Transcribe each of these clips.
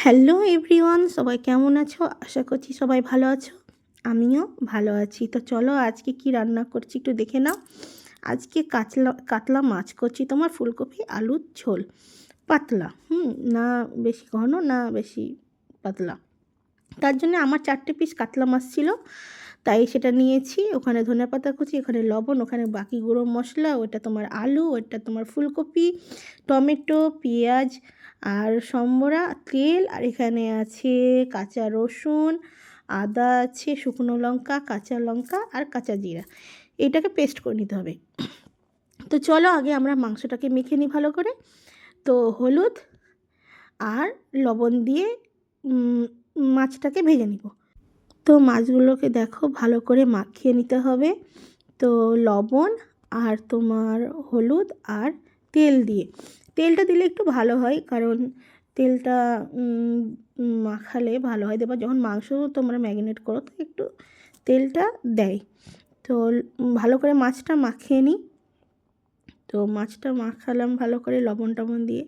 Hello everyone, সবাই কেমন আছো? আশা করছি সবাই ভালো আছো। আমিও ভালো আছি। তো চলো আজকে কি রান্না করছি একটু দেখে নাও। আজকে কাতলা মাছ করছি, তোমার ফুলকপি আলুর ঝোল, পাতলা, না বেশি ঘন না বেশি পাতলা। তার জন্য আমার 4টে পিস কাতলা মাছ ছিল, তাই সেটা নিয়েছি। ওখানে ধনেপাতা কুচি, ওখানে লবণ, ওখানে বাকি গুঁড়ো মশলা, ওটা তোমার আলু, ওটা তোমার ফুলকপি, টমেটো, পেঁয়াজ আর সম্বরা, তেল, আর এখানে আছে কাঁচা রসুন, আদা আছে, শুকনো লঙ্কা, কাঁচা লঙ্কা আর কাঁচা জিরা। এটাকে পেস্ট করে নিতে হবে। তো চলো আগে আমরা মাংসটাকে মেখে নিই ভালো করে। তো হলুদ আর লবণ দিয়ে মাছটাকে ভেজে নিব। তো মাছগুলোকে দেখো ভালো করে মাখিয়ে নিতে হবে। তো লবণ আর তোমার হলুদ আর তেলটা দিলে একটু ভালো হয়, কারণ তেলটা মাখালে ভালো হয়। দেবা যখন মাংস তোমরা ম্যারিনেট করো তো একটু তেলটা দেয়। তো ভালো করে মাছটা মাখিয়ে নিই। তো মাছটা মাখালাম ভালো করে লবণ টবণ দিয়ে।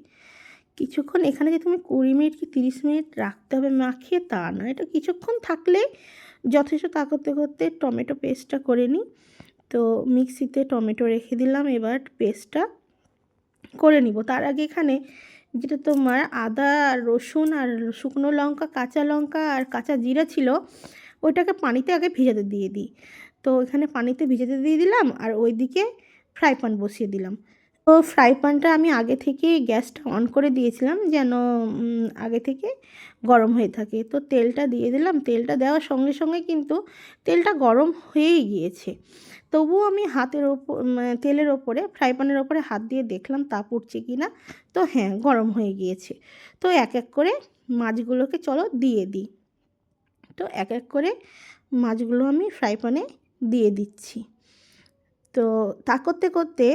কিছুক্ষণ এখানে যে তুমি 20 মিনিট কি 30 মিনিট রাখতে হবে মাখিয়ে তা না, এটা কিছুক্ষণ থাকলে যথেষ্ট। তা করতে করতে টমেটো পেস্টটা করে নিই। তো মিক্সিতে টমেটো রেখে দিলাম, এবার পেস্টটা করে নিব। তার আগে এখানে যেটা তোমার আদা আর রসুন আর শুকনো লঙ্কা, কাঁচা লঙ্কা আর কাঁচা জিরা ছিল, ওইটাকে পানিতে আগে ভিজাতে দিয়ে দিই। তো এখানে পানিতে ভিজাতে দিয়ে দিলাম, আর ওইদিকে ফ্রাই প্যান বসিয়ে দিলাম। তো ফ্রাই প্যানটা আমি আগে থেকে গ্যাসটা অন করে দিয়েছিলাম, যেন আগে থেকে গরম হয়ে থাকে। তো তেলটা দিয়ে দিলাম। তেলটা দেওয়ার সঙ্গে সঙ্গে কিন্তু তেলটা গরম হয়েই গিয়েছে। তবুও আমি হাতের ওপর তেলের ওপরে, ফ্রাই প্যানের ওপরে হাত দিয়ে দেখলাম তাপ উঠছে কি না। তো হ্যাঁ, গরম হয়ে গিয়েছে। তো এক এক করে মাছগুলোকে চলো দিয়ে দিই। তো এক এক করে মাছগুলো আমি ফ্রাই প্যানে দিয়ে দিচ্ছি। তো তা করতে করতে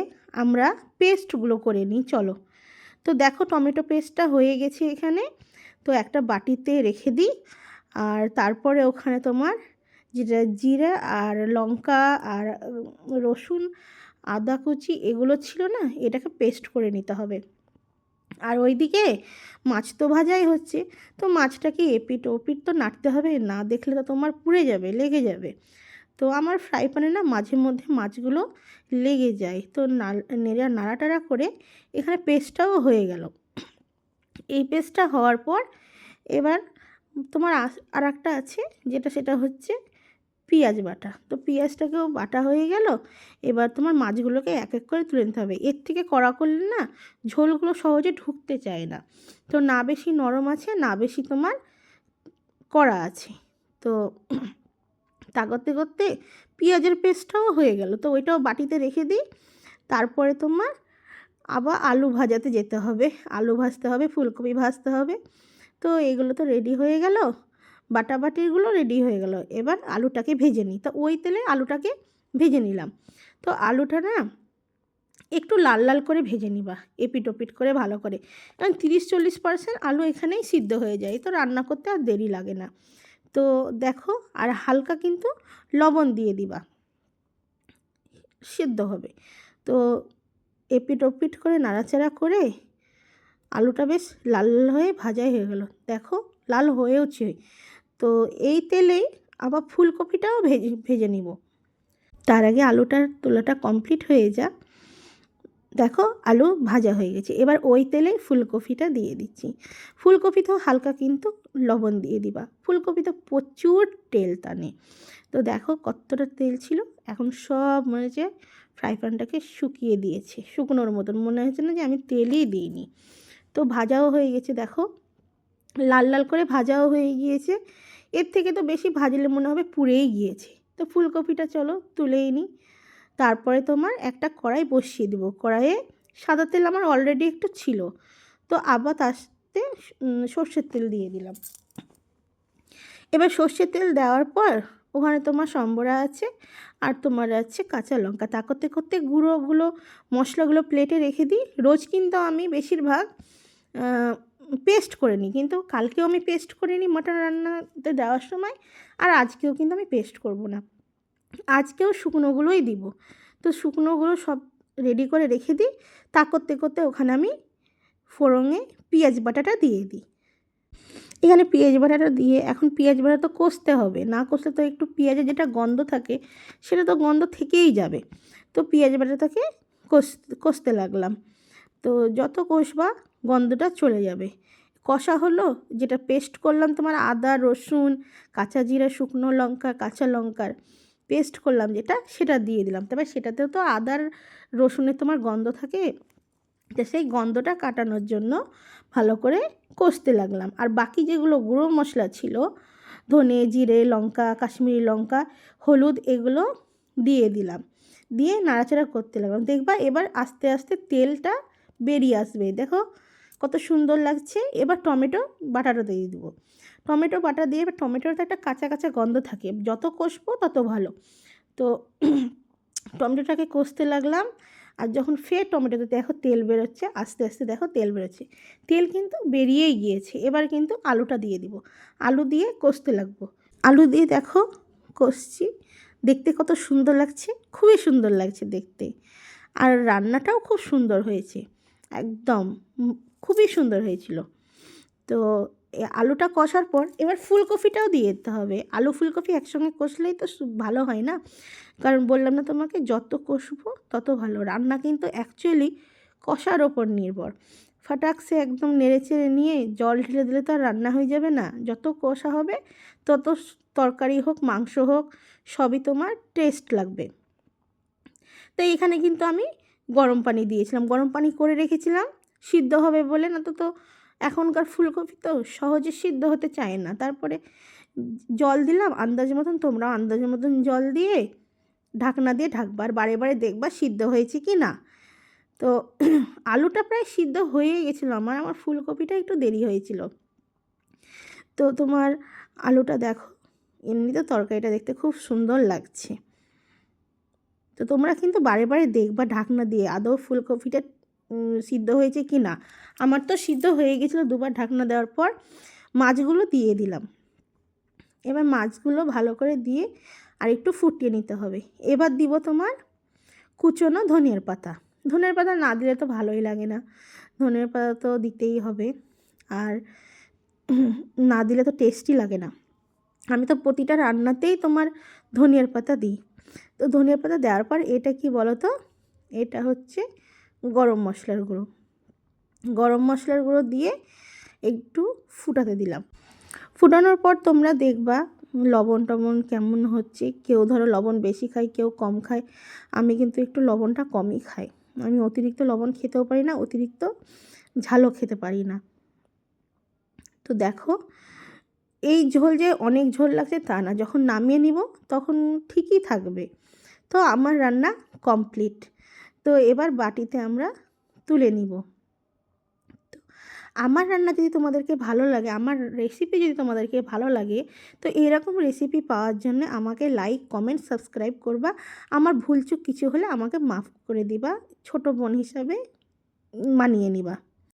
আমরা পেস্টগুলো করে নিই চলো। তো দেখো টমেটো পেস্টটা হয়ে গেছে এখানে। তো একটা বাটিতে রেখে দিই। আর তারপরে ওখানে তোমার যেটা জিরা আর লঙ্কা আর রসুন, আদা কুচি এগুলো ছিল না, এটাকে পেস্ট করে নিতে হবে। আর ওইদিকে মাছ তো ভাজাই হচ্ছে। তো মাছটাকে এপিট ওপিট তো নাড়তে হবে, না দেখলে তো তোমার পুড়ে যাবে, লেগে যাবে। তো আমার ফ্রাই প্যানে না মাঝে মধ্যে মাছগুলো লেগে যায়। তো নাড়াটাড়া করে এখানে পেস্টটাও হয়ে গেল। এই পেস্টটা হওয়ার পর এবার তোমার আর একটা আছে, সেটা হচ্ছে পেঁয়াজ বাটা। তো পেঁয়াজটাকেও বাটা হয়ে গেল। এবার তোমার মাছগুলোকে এক এক করে তুলে নিতে হবে। এর থেকে কড়া করলে না ঝোলগুলো সহজে ঢুকতে চায় না। তো না বেশি নরম আছে, না বেশি তোমার কড়া আছে। তো তা করতে করতে পেঁয়াজের পেস্টটাও হয়ে গেল। তো ওইটাও বাটিতে রেখে দিই। তারপরে তোমার আবার আলু ভাজাতে যেতে হবে, আলু ভাজতে হবে, ফুলকপি ভাজতে হবে। তো এগুলো তো রেডি হয়ে গেল, বাটাবাটিগুলো রেডি হয়ে গেল। এবার আলুটাকে ভেজে নিই। তো ওই তেলে আলুটাকে ভেজে নিলাম। তো আলুটা না একটু লাল লাল করে ভেজে নিবা, এপিট ওপিট করে ভালো করে। কারণ 30-40% আলু এখানেই সিদ্ধ হয়ে যায়, তো রান্না করতে আর দেরি লাগে না। তো দেখো, আর হালকা কিন্তু লবণ দিয়ে দিবা, সিদ্ধ হবে। তো এপিট ওপিট করে নাড়াচাড়া করে আলুটা বেশ লাল লাল হয়ে ভাজাই হয়ে গেল। দেখো লাল হয়েওছে। তো এই তেলেই আবার ফুলকপিটাও ভেজে নিব। তার আগে আলুটার তোলাটা কমপ্লিট হয়ে যাক। দেখো আলু ভাজা হয়ে গেছে। এবার ওই তেলেই ফুলকপিটা দিয়ে দিচ্ছি। ফুলকপিতেও হালকা কিন্তু লবণ দিয়ে দিবা। ফুলকপি তো প্রচুর তেল টানে। তো দেখো কতটা তেল ছিল। এখন সব মনে হচ্ছে ফ্রাই প্যানটাকে শুকিয়ে দিয়েছে, শুকনোর মতন মনে হচ্ছে না যে আমি তেলই দিইনি। তো ভাজাও হয়ে গেছে, দেখো লাল লাল করে ভাজাও হয়ে গিয়েছে। এর থেকে তো বেশি ভাজলে মনে হবে পুড়েই গিয়েছে। তো ফুলকপিটা চলো তুলেই নিই। তারপরে তোমার একটা কড়াই বসিয়ে দেবো। কড়াইয়ে সাদা তেল আমার অলরেডি একটু ছিল। তো আবার তাতে সর্ষের তেল দিয়ে দিলাম। এবার সর্ষের তেল দেওয়ার পর ওখানে তোমার সম্বরা আছে আর তোমার আছে কাঁচা লঙ্কা। তা করতে করতে গুঁড়োগুলো মশলাগুলো প্লেটে রেখে দিই। রোজ কিন্তু আমি বেশিরভাগ পেস্ট করে নিই, কিন্তু কালকেও আমি পেস্ট করে নিই মাটন রান্নাতে দেওয়ার সময়। আর আজকেও কিন্তু আমি পেস্ট করব না, আজকেও শুকনোগুলোই দিব। তো শুকনোগুলো সব রেডি করে রেখে দিই। তা করতে করতে ওখানে আমি ফোড়নে পেঁয়াজ বাটাটা দিয়ে দিই। এখানে পেঁয়াজ বাটাটা দিয়ে এখন পেঁয়াজ বাটা তো কষতে হবে, না কষলে তো একটু পেঁয়াজের যেটা গন্ধ থাকে সেটা তো গন্ধ থেকেই যাবে। তো পেঁয়াজ বাটাটাকে কষতে লাগলাম। তো যত কষবা গন্ধটা চলে যাবে। কষা হলো, যেটা পেস্ট করলাম তোমার আদা রসুন কাঁচা জিরা শুকনো লঙ্কা কাঁচা লঙ্কার পেস্ট করলাম যেটা, সেটা দিয়ে দিলাম। তবে সেটাতেও তো আদার রসুনের তোমার গন্ধ থাকে, তো সেই গন্ধটা কাটানোর জন্য ভালো করে কষতে লাগলাম। আর বাকি যেগুলো গুঁড়ো মশলা ছিল, ধনে জিরে লঙ্কা কাশ্মীরি লঙ্কা হলুদ, এগুলো দিয়ে দিলাম। দিয়ে নাড়াচাড়া করতে লাগলাম। দেখবা এবার আস্তে আস্তে তেলটা বেরিয়ে আসবে, দেখো কত সুন্দর লাগছে। এবার টমেটো বাটাটা দিয়ে দেবো। টমেটো বাটা দিয়ে, এবার টমেটোর তো একটা কাঁচা কাঁচা গন্ধ থাকে, যত কষবো তত ভালো। তো টমেটোটাকে কষতে লাগলাম। আর যখন ফের টমেটোতে দেখো তেল বেরোচ্ছে, আস্তে আস্তে দেখো তেল বেরোচ্ছে, তেল কিন্তু বেরিয়েই গিয়েছে। এবার কিন্তু আলুটা দিয়ে দিব, আলু দিয়ে কষতে লাগবো। আলু দিয়ে দেখো কষছি, দেখতে কত সুন্দর লাগছে, খুবই সুন্দর লাগছে দেখতে। আর রান্নাটাও খুব সুন্দর হয়েছে, একদম খুবই সুন্দর হয়েছিল। তো আলুটা কষার পর এবার ফুলকপিটাও দিয়ে দিতে হবে। আলু ফুলকপি একসঙ্গে কষলেই তো ভালো হয় না, কারণ বললাম না তোমাকে যত কষবো তত ভালো। রান্না কিন্তু অ্যাকচুয়ালি কষার ওপর নির্ভর। ফাটাকসে একদম নেড়েচেড়ে নিয়ে জল ঢেলে দিলে তো আর রান্না হয়ে যাবে না। যত কষা হবে তত তরকারি হোক মাংস হোক সবই তোমার টেস্ট লাগবে। তো এখানে কিন্তু আমি গরম পানি দিয়েছিলাম, গরম পানি করে রেখেছিলাম সিদ্ধ হবে বলে, না তো এখনকার ফুলকপি তো সহজে সিদ্ধ হতে চায় না। তারপরে জল দিলাম আন্দাজ মতন, তোমরাও আন্দাজ মতন জল দিয়ে ঢাকনা দিয়ে ঢাকবার, বারে বারে দেখবা সিদ্ধ হয়েছে কি না। তো আলুটা প্রায় সিদ্ধ হয়ে গেছিলো আমার, আমার ফুলকপিটা একটু দেরি হয়েছিল। তো তোমার আলুটা দেখো, এমনিতে তরকারিটা দেখতে খুব সুন্দর লাগছে। তো তোমরা কিন্তু বারে বারে দেখবা ঢাকনা দিয়ে আদৌ ফুলকপিটা সিদ্ধ হয়েছে কি না। আমার তো সিদ্ধ হয়ে গেছিলো দুবার ঢাকনা দেওয়ার পর। মাছগুলো দিয়ে দিলাম। এবার মাছগুলো ভালো করে দিয়ে আর একটু ফুটিয়ে নিতে হবে। এবার দিব তোমার কুচনো ধনিয়ার পাতা। ধনিয়ার পাতা না দিলে তো ভালোই লাগে না, ধনিয়ার পাতা তো দিতেই হবে। আর না দিলে তো টেস্টই লাগে না। আমি তো প্রতিটা রান্নাতেই তোমার ধনিয়ার পাতা দিই। তো ধনিয়া পাতা দেওয়ার পর এটা কি বলো তো, এটা হচ্ছে গরম মশলার গুঁড়ো। গরম মশলার গুঁড়ো দিয়ে একটু ফুটাতে দিলাম। ফুটানোর পর তোমরা দেখবা লবণ টবণ কেমন হচ্ছে। কেউ ধরো লবণ বেশি খায়, কেউ কম খায়। আমি কিন্তু একটু লবণটা কমই খাই। আমি অতিরিক্ত লবণ খেতেও পারি না, অতিরিক্ত ঝালও খেতে পারি না। তো দেখো এই ঝোল যে অনেক ঝোল লাগছে তা না, যখন নামিয়ে নিব তখন ঠিকই থাকবে। তো আমার রান্না কমপ্লিট। তো এবার বাটিতে আমরা তুলে নিব। তো আমার রান্না যদি তোমাদেরকে ভালো লাগে, আমার রেসিপি যদি তোমাদেরকে ভালো লাগে, তো এরকম রেসিপি পাওয়ার জন্য আমাকে লাইক কমেন্ট সাবস্ক্রাইব করবা। আমার ভুলচুক কিছু হলে আমাকে মাফ করে দিবা, ছোট বোন হিসাবে মানিয়ে নিবা।